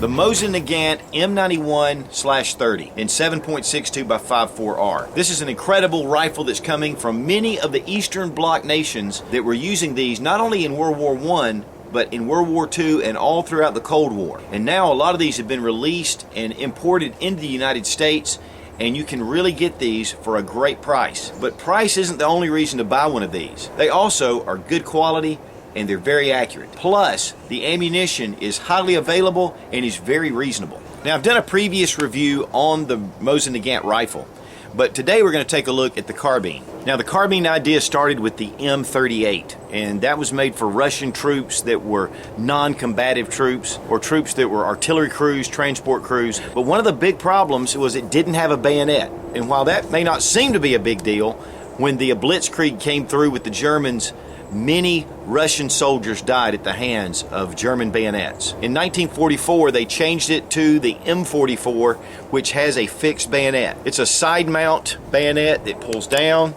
The Mosin Nagant M91/30 in 7.62 by 5.4R. This is an incredible rifle that's coming from many of the Eastern Bloc nations that were using these not only in World War I, but in World War II and all throughout the Cold War. And now a lot of these have been released and imported into the United States, and you can really get these for a great price. But price isn't the only reason to buy one of these. They also are good quality and they're very accurate. Plus, the ammunition is highly available and is very reasonable. Now, I've done a previous review on the Mosin Nagant rifle, but today we're going to take a look at the carbine. Now, the carbine idea started with the M38, and that was made for Russian troops that were non-combative troops or troops that were artillery crews, transport crews. But one of the big problems was it didn't have a bayonet. And while that may not seem to be a big deal, when the Blitzkrieg came through with the Germans, many Russian soldiers died at the hands of German bayonets. In 1944, they changed it to the M44, which has a fixed bayonet. It's a side mount bayonet that pulls down,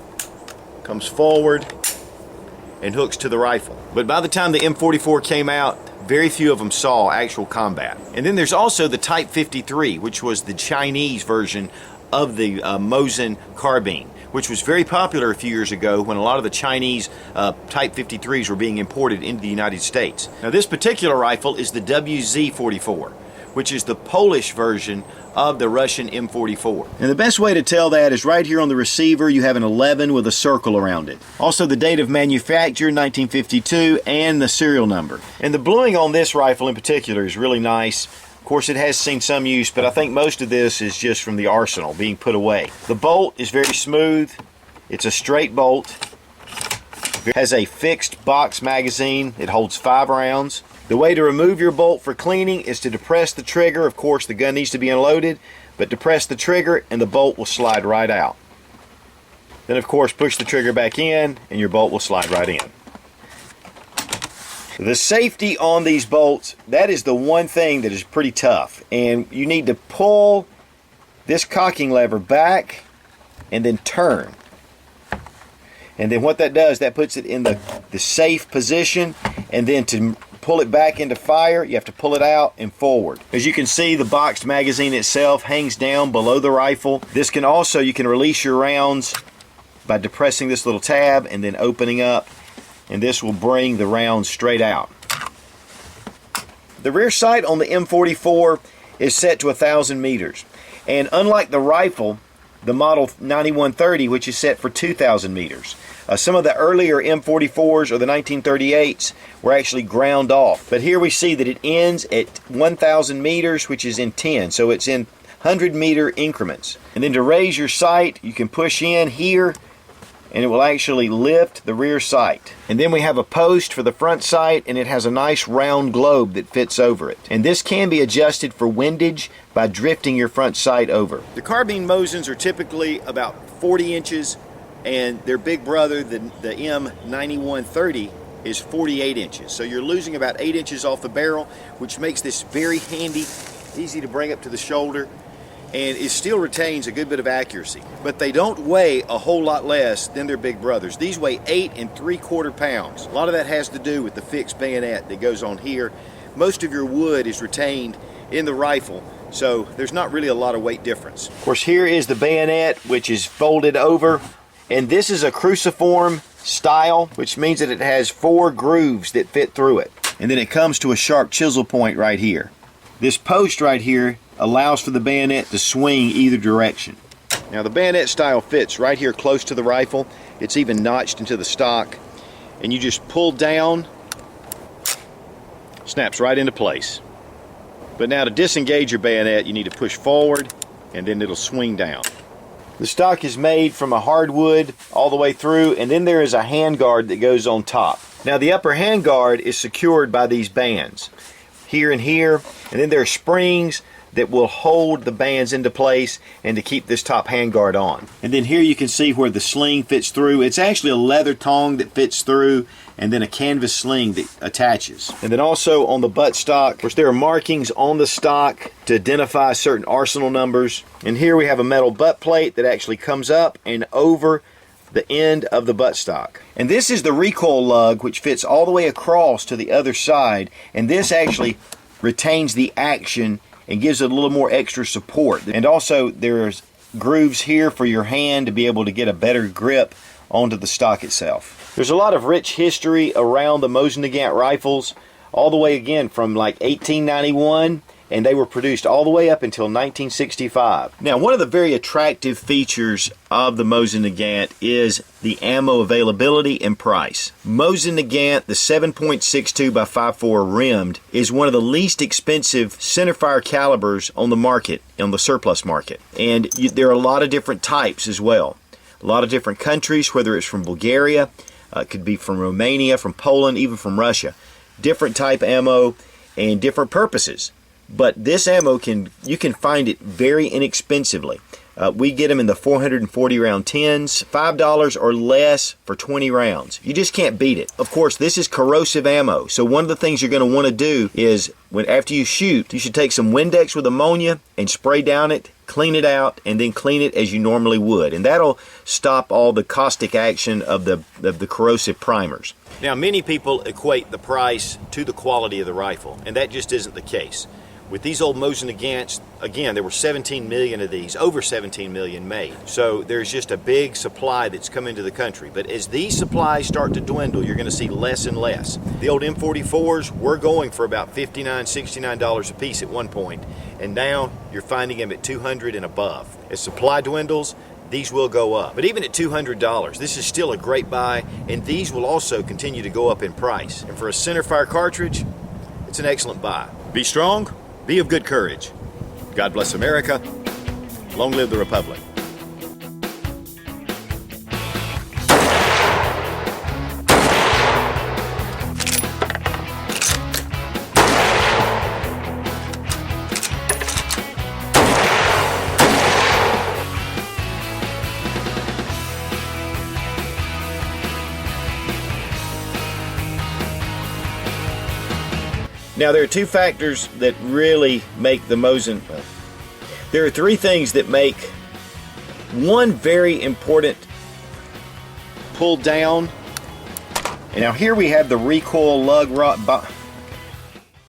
comes forward, and hooks to the rifle. But by the time the M44 came out, very few of them saw actual combat. And then there's also the Type 53, which was the Chinese version of the Mosin carbine, which was very popular a few years ago when a lot of the Chinese Type 53s were being imported into the United States. Now, this particular rifle is the WZ-44, which is the Polish version of the Russian M44. And the best way to tell that is right here on the receiver you have an 11 with a circle around it. Also the date of manufacture, 1952, and the serial number. And the bluing on this rifle in particular is really nice. Of course, it has seen some use, but I think most of this is just from the arsenal being put away. The bolt is very smooth. It's a straight bolt. It has a fixed box magazine. It holds 5 rounds. The way to remove your bolt for cleaning is to depress the trigger. Of course, the gun needs to be unloaded, but depress the trigger and the bolt will slide right out. Then, of course, push the trigger back in and your bolt will slide right in. The safety on these bolts, that is the one thing that is pretty tough. And you need to pull this cocking lever back and then turn. And then what that does, that puts it in the safe position. And then to pull it back into fire, you have to pull it out and forward. As you can see, the boxed magazine itself hangs down below the rifle. This can also, you can release your rounds by depressing this little tab and then opening up. And this will bring the rounds straight out. The rear sight on the M44 is set to 1,000 meters. And unlike the rifle, the model 9130, which is set for 2,000 meters. Some of the earlier M44s or the 1938s were actually ground off. But here we see that it ends at 1,000 meters, which is in 10. So it's in 100-meter increments. And then to raise your sight, you can push in here, and it will actually lift the rear sight. And then we have a post for the front sight, and it has a nice round globe that fits over it. And this can be adjusted for windage by drifting your front sight over. The carbine Mosins are typically about 40 inches, and their big brother, the M9130, is 48 inches. So you're losing about 8 inches off the barrel, which makes this very handy, easy to bring up to the shoulder, and it still retains a good bit of accuracy. But they don't weigh a whole lot less than their big brothers. These weigh 8 3/4 pounds. A lot of that has to do with the fixed bayonet that goes on here. Most of your wood is retained in the rifle, so there's not really a lot of weight difference. Of course, here is the bayonet, which is folded over, and this is a cruciform style, which means that it has 4 grooves that fit through it. And then it comes to a sharp chisel point right here. This post right here allows for the bayonet to swing either direction. Now the bayonet style fits right here close to the rifle. It's even notched into the stock, and you just pull down, snaps right into place. But now to disengage your bayonet, you need to push forward and then it'll swing down. The stock is made from a hardwood all the way through, and then there is a handguard that goes on top. Now the upper handguard is secured by these bands here and here, and then there are springs that will hold the bands into place and to keep this top handguard on. And then here you can see where the sling fits through. It's actually a leather tong that fits through, and then a canvas sling that attaches. And then also on the buttstock, of course, there are markings on the stock to identify certain arsenal numbers. And here we have a metal butt plate that actually comes up and over the end of the buttstock. And this is the recoil lug, which fits all the way across to the other side, and this actually retains the action and gives it a little more extra support. And also there's grooves here for your hand to be able to get a better grip onto the stock itself. There's a lot of rich history around the Mosin Nagant rifles, all the way again from like 1891, and they were produced all the way up until 1965. Now, one of the very attractive features of the Mosin Nagant is the ammo availability and price. Mosin Nagant, the 7.62 by 5.4 rimmed, is one of the least expensive centerfire calibers on the market, on the surplus market. And there are a lot of different types as well. A lot of different countries, whether it's from Bulgaria, it could be from Romania, from Poland, even from Russia. Different type ammo and different purposes. But this ammo, you can find it very inexpensively. We get them in the 440 round tins, $5 or less for 20 rounds. You just can't beat it. Of course, this is corrosive ammo, so one of the things you're going to want to do is, after you shoot, you should take some Windex with ammonia and spray down it, clean it out, and then clean it as you normally would. And that'll stop all the caustic action of the corrosive primers. Now, many people equate the price to the quality of the rifle, and that just isn't the case. With these old Mosin Nagants, again, there were 17 million of these, over 17 million made. So there's just a big supply that's come into the country. But as these supplies start to dwindle, you're going to see less and less. The old M44s were going for about $59, $69 a piece at one point, and now you're finding them at $200 and above. As supply dwindles, these will go up. But even at $200, this is still a great buy, and these will also continue to go up in price. And for a centerfire cartridge, it's an excellent buy. Be strong. Be of good courage. God bless America. Long live the Republic. Now, there are two factors that really make the Mosin. There are three things that make one very important pull down. And now here we have the recoil lug rod.